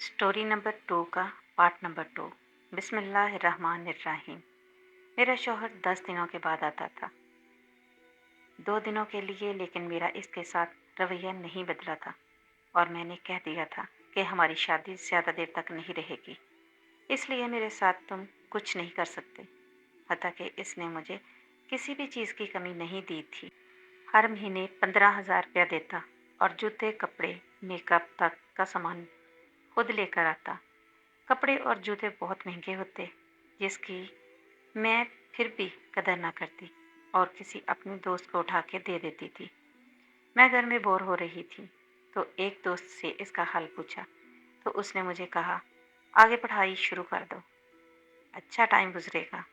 Story number 2 का part number 2। बिस्मिल्लाहिर्रहमानिर्रहीम। मेरा शौहर 10 दिनों के बाद आता था, 2 दिनों के लिए, लेकिन मेरा इसके साथ रवैया नहीं बदला था और मैंने कह दिया था कि हमारी शादी ज़्यादा देर तक नहीं रहेगी, इसलिए मेरे साथ तुम कुछ नहीं कर सकते। हालांकि इसने मुझे किसी भी चीज़ की कमी नहीं दी थी। हर महीने 15,000 रुपया देता और जूते, कपड़े, मेकअप तक का सामान खुद लेकर आता। कपड़े और जूते बहुत महंगे होते, जिसकी मैं फिर भी कदर ना करती और किसी अपने दोस्त को उठा के दे देती थी। मैं घर में बोर हो रही थी तो एक दोस्त से इसका हाल पूछा, तो उसने मुझे कहा, आगे पढ़ाई शुरू कर दो, अच्छा टाइम गुजरेगा।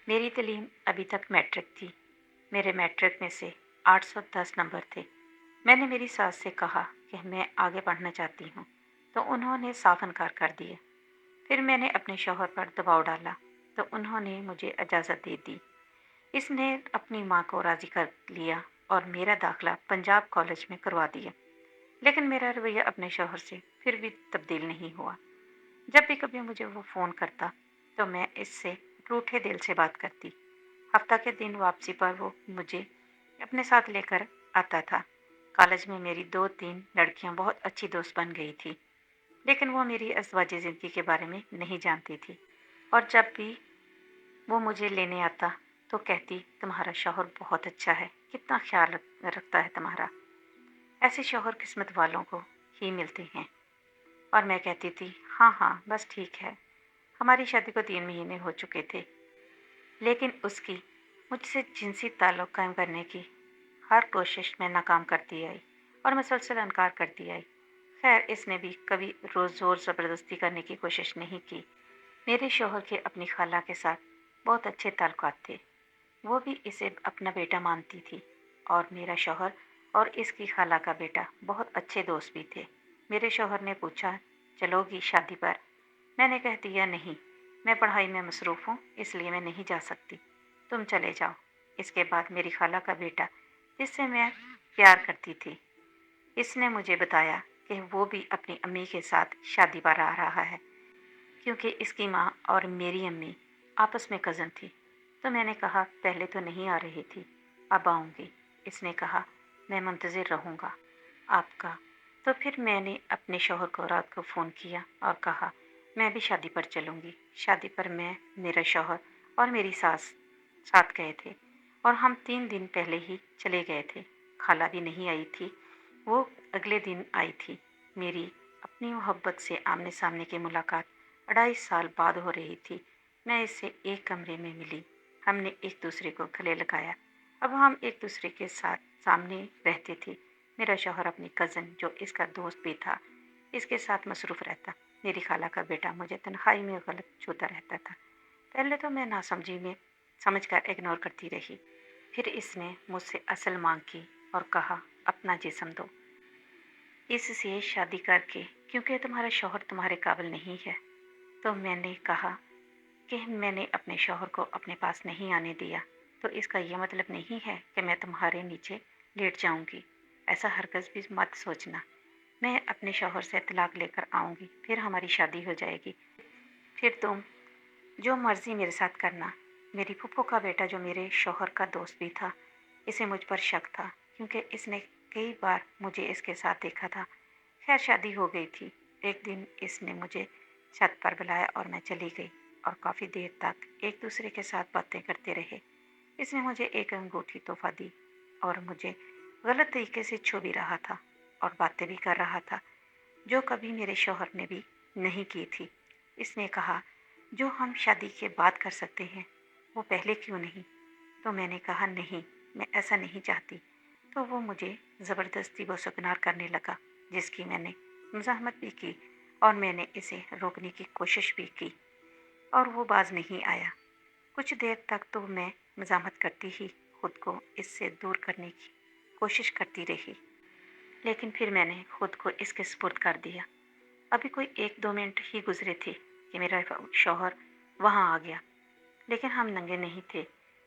मेरी तालीम अभी तक मैट्रिक थी। मेरे मैट्रिक में से 810 नंबर थे। मैंने मेरी सास से कहा कि मैं आगे पढ़ना चाहती हूँ, तो उन्होंने साफ इनकार कर दिया। फिर मैंने अपने शौहर पर दबाव डाला तो उन्होंने मुझे इजाज़त दे दी। इसने अपनी माँ को राज़ी कर लिया और मेरा दाखिला पंजाब कॉलेज में करवा दिया। लेकिन मेरा रवैया अपने शौहर से फिर भी तब्दील नहीं हुआ। जब भी कभी मुझे वो फ़ोन करता तो मैं इससे रूठे दिल से बात करती। हफ्ता के दिन वापसी पर वो मुझे अपने साथ लेकर आता था। कॉलेज में मेरी 2-3 लड़कियां बहुत अच्छी दोस्त बन गई थी, लेकिन वो मेरी अज़वाजी ज़िंदगी के बारे में नहीं जानती थी। और जब भी वो मुझे लेने आता तो कहती, तुम्हारा शौहर बहुत अच्छा है, कितना ख्याल रखता है तुम्हारा। ऐसे शौहर किस्मत वालों को ही मिलते हैं। और मैं कहती थी, हाँ हाँ बस ठीक है। हमारी शादी को 3 महीने हो चुके थे, लेकिन उसकी मुझसे जिनसी ताल्लुक़ कायम करने की हर कोशिश में नाकाम करती आई और मुसलसल इनकार करती आई। खैर, इसने भी कभी रोज़ ज़ोर ज़बरदस्ती करने की कोशिश नहीं की। मेरे शौहर के अपनी खाला के साथ बहुत अच्छे ताल्लुकात थे। वो भी इसे अपना बेटा मानती थी और मेरा शौहर और इसकी खाला का बेटा बहुत अच्छे दोस्त भी थे। मेरे शौहर ने पूछा, चलोगी शादी पर? मैंने कह दिया, नहीं, मैं पढ़ाई में मसरूफ़ हूँ, इसलिए मैं नहीं जा सकती, तुम चले जाओ। इसके बाद मेरी खाला का बेटा, जिससे मैं प्यार करती थी, इसने मुझे बताया कि वो भी अपनी अम्मी के साथ शादी पर आ रहा है, क्योंकि इसकी माँ और मेरी अम्मी आपस में कज़न थी। तो मैंने कहा, पहले तो नहीं आ रही थी, अब आऊँगी। इसने कहा, मैं मुंतज़िर रहूँगा आपका। तो फिर मैंने अपने शौहर को रात को फ़ोन किया और कहा, मैं भी शादी पर चलूँगी। शादी पर मैं, मेरा शौहर और मेरी सास साथ गए थे और हम 3 दिन पहले ही चले गए थे। खाला भी नहीं आई थी, वो अगले दिन आई थी। मेरी अपनी मोहब्बत से आमने सामने की मुलाकात 2.5 साल बाद हो रही थी। मैं इससे एक कमरे में मिली, हमने एक दूसरे को गले लगाया। अब हम एक दूसरे के साथ सामने रहते थे। मेरा शौहर अपनी कज़न, जो इसका दोस्त भी था, इसके साथ मसरूफ़ रहता। मेरी खाला का बेटा मुझे तन्हाई में गलत छूता रहता था। पहले तो मैं नासमझी में समझकर इग्नोर करती रही। फिर इसने मुझसे असल मांग की और कहा, अपना जिस्म दो इससे शादी करके, क्योंकि तुम्हारा शौहर तुम्हारे काबिल नहीं है। तो मैंने कहा कि मैंने अपने शौहर को अपने पास नहीं आने दिया, तो इसका ये मतलब नहीं है कि मैं तुम्हारे नीचे लेट जाऊंगी। ऐसा हरगिज़ भी मत सोचना। मैं अपने शौहर से तलाक लेकर आऊंगी, फिर हमारी शादी हो जाएगी। फिर तुम जो मर्ज़ी मेरे साथ करना। मेरी फूफो का बेटा, जो मेरे शौहर का दोस्त भी था, इसे मुझ पर शक था, क्योंकि इसने कई बार मुझे इसके साथ देखा था। खैर, शादी हो गई थी। एक दिन इसने मुझे छत पर बुलाया और मैं चली गई और काफ़ी देर तक एक दूसरे के साथ बातें करते रहे। इसने मुझे एक अंगूठी तोहफा दी और मुझे गलत तरीके से छू भी रहा था और बातें भी कर रहा था, जो कभी मेरे शौहर ने भी नहीं की थी। इसने कहा, जो हम शादी के बाद कर सकते हैं, वो पहले क्यों नहीं? तो मैंने कहा, नहीं, मैं ऐसा नहीं चाहती। तो वो मुझे ज़बरदस्ती वसुकनार करने लगा, जिसकी मैंने मज़ाहमत भी की और मैंने इसे रोकने की कोशिश भी की, और वो बाज नहीं आया। कुछ देर तक तो मैं मज़ाहमत करती ही खुद को इससे दूर करने की कोशिश करती रही, लेकिन फिर मैंने खुद को इसके सुपुर्द कर दिया। अभी कोई 1-2 मिनट ही गुजरे थे कि मेरा शौहर वहाँ आ गया, लेकिन हम नंगे नहीं थे।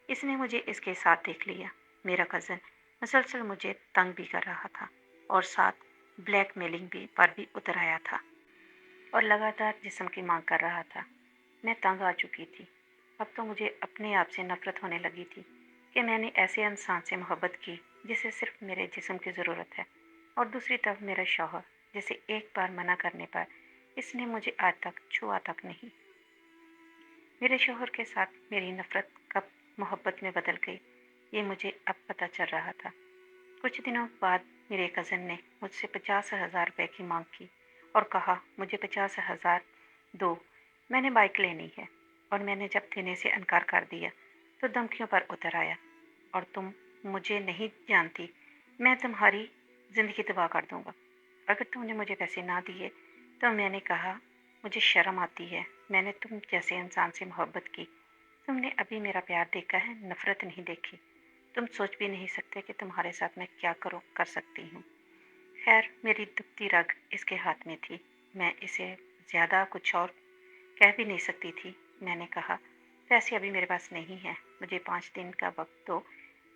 इसने मुझे इसके साथ देख लिया। मेरा कज़न मुसलसल मुझे तंग भी कर रहा था और साथ ब्लैकमेलिंग भी पर भी उतर आया था। और लगातार जिस्म की मांग कर रहा था। मैं तंग आ चुकी थी। अब तो मुझे अपने आप से नफरत होने लगी थी कि मैंने ऐसे इंसान से मोहब्बत की जिसे सिर्फ मेरे जिस्म की ज़रूरत है, और दूसरी तरफ मेरा शौहर जिसे एक बार मना करने पर इसने मुझे आज तक छुआ तक नहीं। मेरे शौहर के साथ मेरी नफरत कब मोहब्बत में बदल गई, ये मुझे अब पता चल रहा था। कुछ दिनों बाद मेरे कज़न ने मुझसे 50,000 रुपये की मांग की और कहा, मुझे 50,000 दो, मैंने बाइक लेनी है। और मैंने जब देने से इनकार कर दिया तो धमकियों पर उतर आया, और तुम मुझे नहीं जानती, मैं तुम्हारी ज़िंदगी तबाह कर दूंगा अगर तुमने मुझे पैसे ना दिए। तो मैंने कहा, मुझे शर्म आती है, मैंने तुम जैसे इंसान से मोहब्बत की। तुमने अभी मेरा प्यार देखा है, नफरत नहीं देखी। तुम सोच भी नहीं सकते कि तुम्हारे साथ मैं क्या कर सकती हूँ। खैर, मेरी दुखती रग इसके हाथ में थी। मैं इसे ज़्यादा कुछ और कह भी नहीं सकती थी। मैंने कहा, पैसे अभी मेरे पास नहीं है, मुझे 5 दिन का वक्त दो,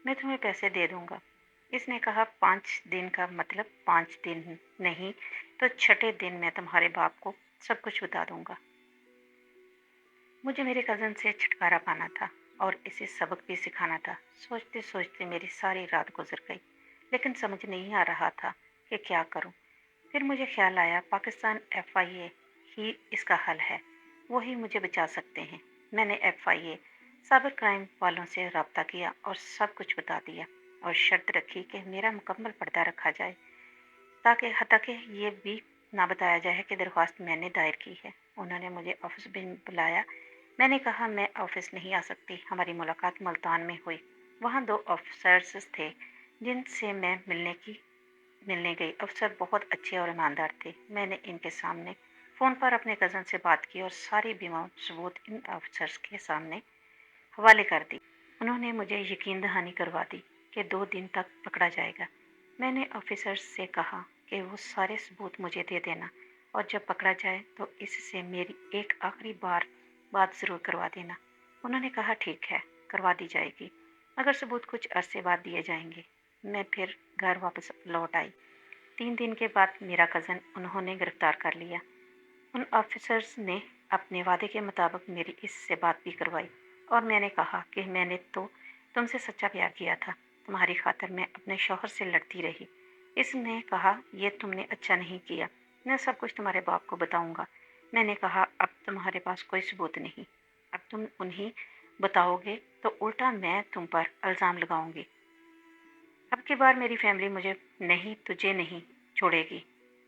मैं तुम्हें पैसे दे दूंगा। इसने कहा, 5 दिन का मतलब 5 दिन नहीं तो छठे दिन मैं तुम्हारे बाप को सब कुछ बता दूंगा। मुझे मेरे कज़न से छुटकारा पाना था और इसे सबक भी सिखाना था। सोचते सोचते मेरी सारी रात गुजर गई, लेकिन समझ नहीं आ रहा था कि क्या करूं। फिर मुझे ख्याल आया, पाकिस्तान FIA ही इसका हल है, वो ही मुझे बचा सकते हैं। मैंने FIA साइबर क्राइम वालों से रब्ता किया और सब कुछ बता दिया, और शर्त रखी कि मेरा मुकम्मल पर्दा रखा जाए, ताकि ये भी ना बताया जाए कि दरख्वास्त मैंने दायर की है। उन्होंने मुझे ऑफिस में बुलाया। मैंने कहा, मैं ऑफिस नहीं आ सकती। हमारी मुलाकात मुल्तान में हुई। वहाँ 2 ऑफिसर्स थे जिनसे मैं मिलने गई। अफसर बहुत अच्छे और ईमानदार थे। मैंने इनके सामने फ़ोन पर अपने कज़न से बात की और सारी बीमा सबूत इन ऑफिसर्स के सामने हवाले कर दी। उन्होंने मुझे यकीन दहानी करवा दी कि 2 दिन तक पकड़ा जाएगा। मैंने ऑफिसर्स से कहा कि वो सारे सबूत मुझे दे देना, और जब पकड़ा जाए तो इससे मेरी एक आखिरी बार बात ज़रूर करवा देना। उन्होंने कहा, ठीक है, करवा दी जाएगी, मगर सबूत कुछ अरसे बाद दिए जाएंगे। मैं फिर घर वापस लौट आई। 3 दिन के बाद मेरा कज़न उन्होंने गिरफ्तार कर लिया। उन ऑफिसर्स ने अपने वादे के मुताबिक मेरी इससे बात भी करवाई, और मैंने कहा कि मैंने तो तुमसे सच्चा प्यार किया था, तुम्हारी खातिर मैं अपने शौहर से लड़ती रही। इसने कहा, यह तुमने अच्छा नहीं किया, मैं सब कुछ तुम्हारे बाप को बताऊंगा। मैंने कहा, अब तुम्हारे पास कोई सबूत नहीं, अब तुम उन्हें बताओगे तो उल्टा मैं तुम पर इल्ज़ाम लगाऊंगी। अब की बार मेरी फैमिली मुझे नहीं, तुझे नहीं छोड़ेगी।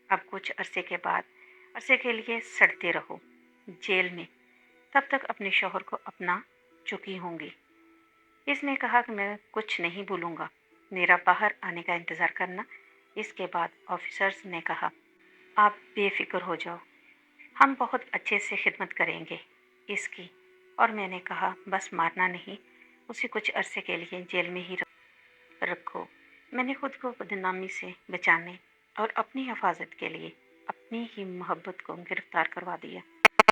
अब कुछ अरसे के लिए सड़ते रहो जेल में, तब तक अपने शौहर को अपना चुकी होंगी। इसने कहा कि मैं कुछ नहीं भूलूंगा, मेरा बाहर आने का इंतज़ार करना। इसके बाद ऑफिसर्स ने कहा, आप बेफिक्र हो जाओ, हम बहुत अच्छे से खिदमत करेंगे इसकी। और मैंने कहा, बस मारना नहीं, उसे कुछ अरसे के लिए जेल में ही रखो। मैंने खुद को बदनामी से बचाने और अपनी हिफाजत के लिए अपनी ही मोहब्बत को गिरफ्तार करवा दिया।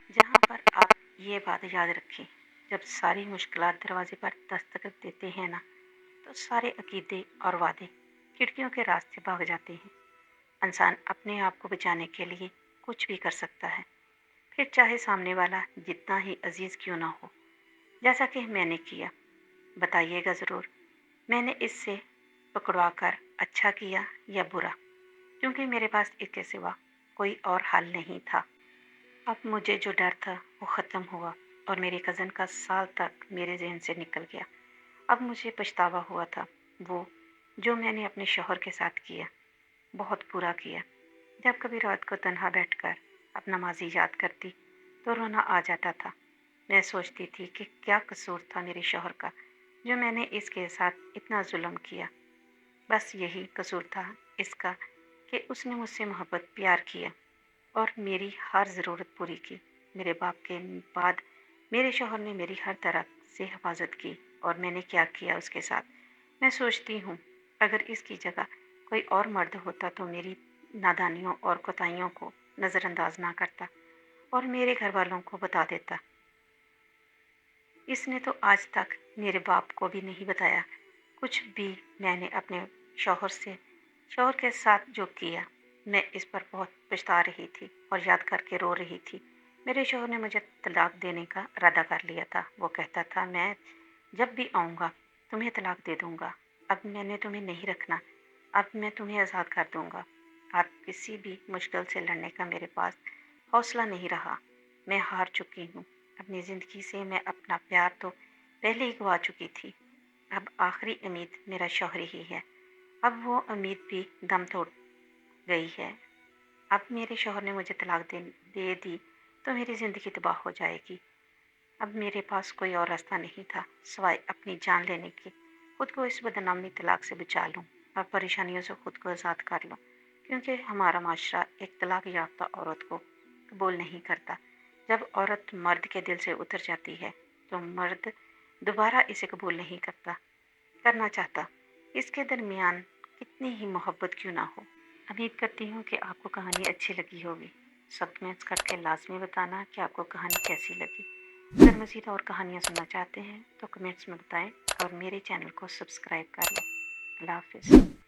जहाँ पर आप ये बात याद रखें, जब सारी मुश्किलात दरवाजे पर दस्तक देते हैं ना, तो सारे अकीदे और वादे खिड़कियों के रास्ते भाग जाते हैं। इंसान अपने आप को बचाने के लिए कुछ भी कर सकता है, फिर चाहे सामने वाला जितना ही अजीज क्यों ना हो, जैसा कि मैंने किया। बताइएगा ज़रूर, मैंने इससे पकड़वा कर अच्छा किया या बुरा, क्योंकि मेरे पास इसके सिवा कोई और हल नहीं था। अब मुझे जो डर था वो ख़त्म हुआ, और मेरे कज़न का साल तक मेरे जहन से निकल गया। अब मुझे पछतावा हुआ था, वो जो मैंने अपने शौहर के साथ किया, बहुत बुरा किया। जब कभी रात को तन्हा बैठकर अपना माजी याद करती तो रोना आ जाता था। मैं सोचती थी कि क्या कसूर था मेरे शौहर का, जो मैंने इसके साथ इतना जुल्म किया। बस यही कसूर था इसका कि उसने मुझसे मोहब्बत प्यार किया और मेरी हर ज़रूरत पूरी की। मेरे बाप के बाद मेरे शौहर ने मेरी हर तरह से हिफाजत की, और मैंने क्या किया उसके साथ। मैं सोचती हूँ, अगर इसकी जगह कोई और मर्द होता तो मेरी नादानियों और कोताहियों को नज़रअंदाज ना करता और मेरे घर वालों को बता देता। इसने तो आज तक मेरे बाप को भी नहीं बताया कुछ भी। मैंने अपने शौहर के साथ जो किया, मैं इस पर बहुत पछता रही थी और याद करके रो रही थी। मेरे शौहर ने मुझे तलाक देने का इरादा कर लिया था। वो कहता था, मैं जब भी आऊँगा तुम्हें तलाक दे दूँगा। अब मैंने तुम्हें नहीं रखना, अब मैं तुम्हें आज़ाद कर दूँगा। अब किसी भी मुश्किल से लड़ने का मेरे पास हौसला नहीं रहा। मैं हार चुकी हूँ। अपनी ज़िंदगी से मैं अपना प्यार तो पहले ही गँवा चुकी थी। अब आखिरी उम्मीद मेरा शौहर ही है। अब वो उम्मीद भी दम तोड़ गई है। अब मेरे शौहर ने मुझे तलाक दे दी तो मेरी ज़िंदगी तबाह हो जाएगी। अब मेरे पास कोई और रास्ता नहीं था सिवाय अपनी जान लेने के। खुद को इस बदनामी तलाक से बचा लूँ और परेशानियों से खुद को आज़ाद कर लूँ, क्योंकि हमारा माशरा एक तलाक याफ्ता औरत को कबूल नहीं करता। जब औरत मर्द के दिल से उतर जाती है तो मर्द दोबारा इसे कबूल नहीं करना चाहता। इसके दरमियान कितनी ही मोहब्बत क्यों ना हो। उम्मीद करती हूँ कि आपको कहानी अच्छी लगी होगी। सब कमेंट्स करके लाजमी बताना कि आपको कहानी कैसी लगी। अगर मज़ीद और कहानियाँ सुनना चाहते हैं तो कमेंट्स में बताएं और मेरे चैनल को सब्सक्राइब कर लें। अल्लाह हाफ़िज़।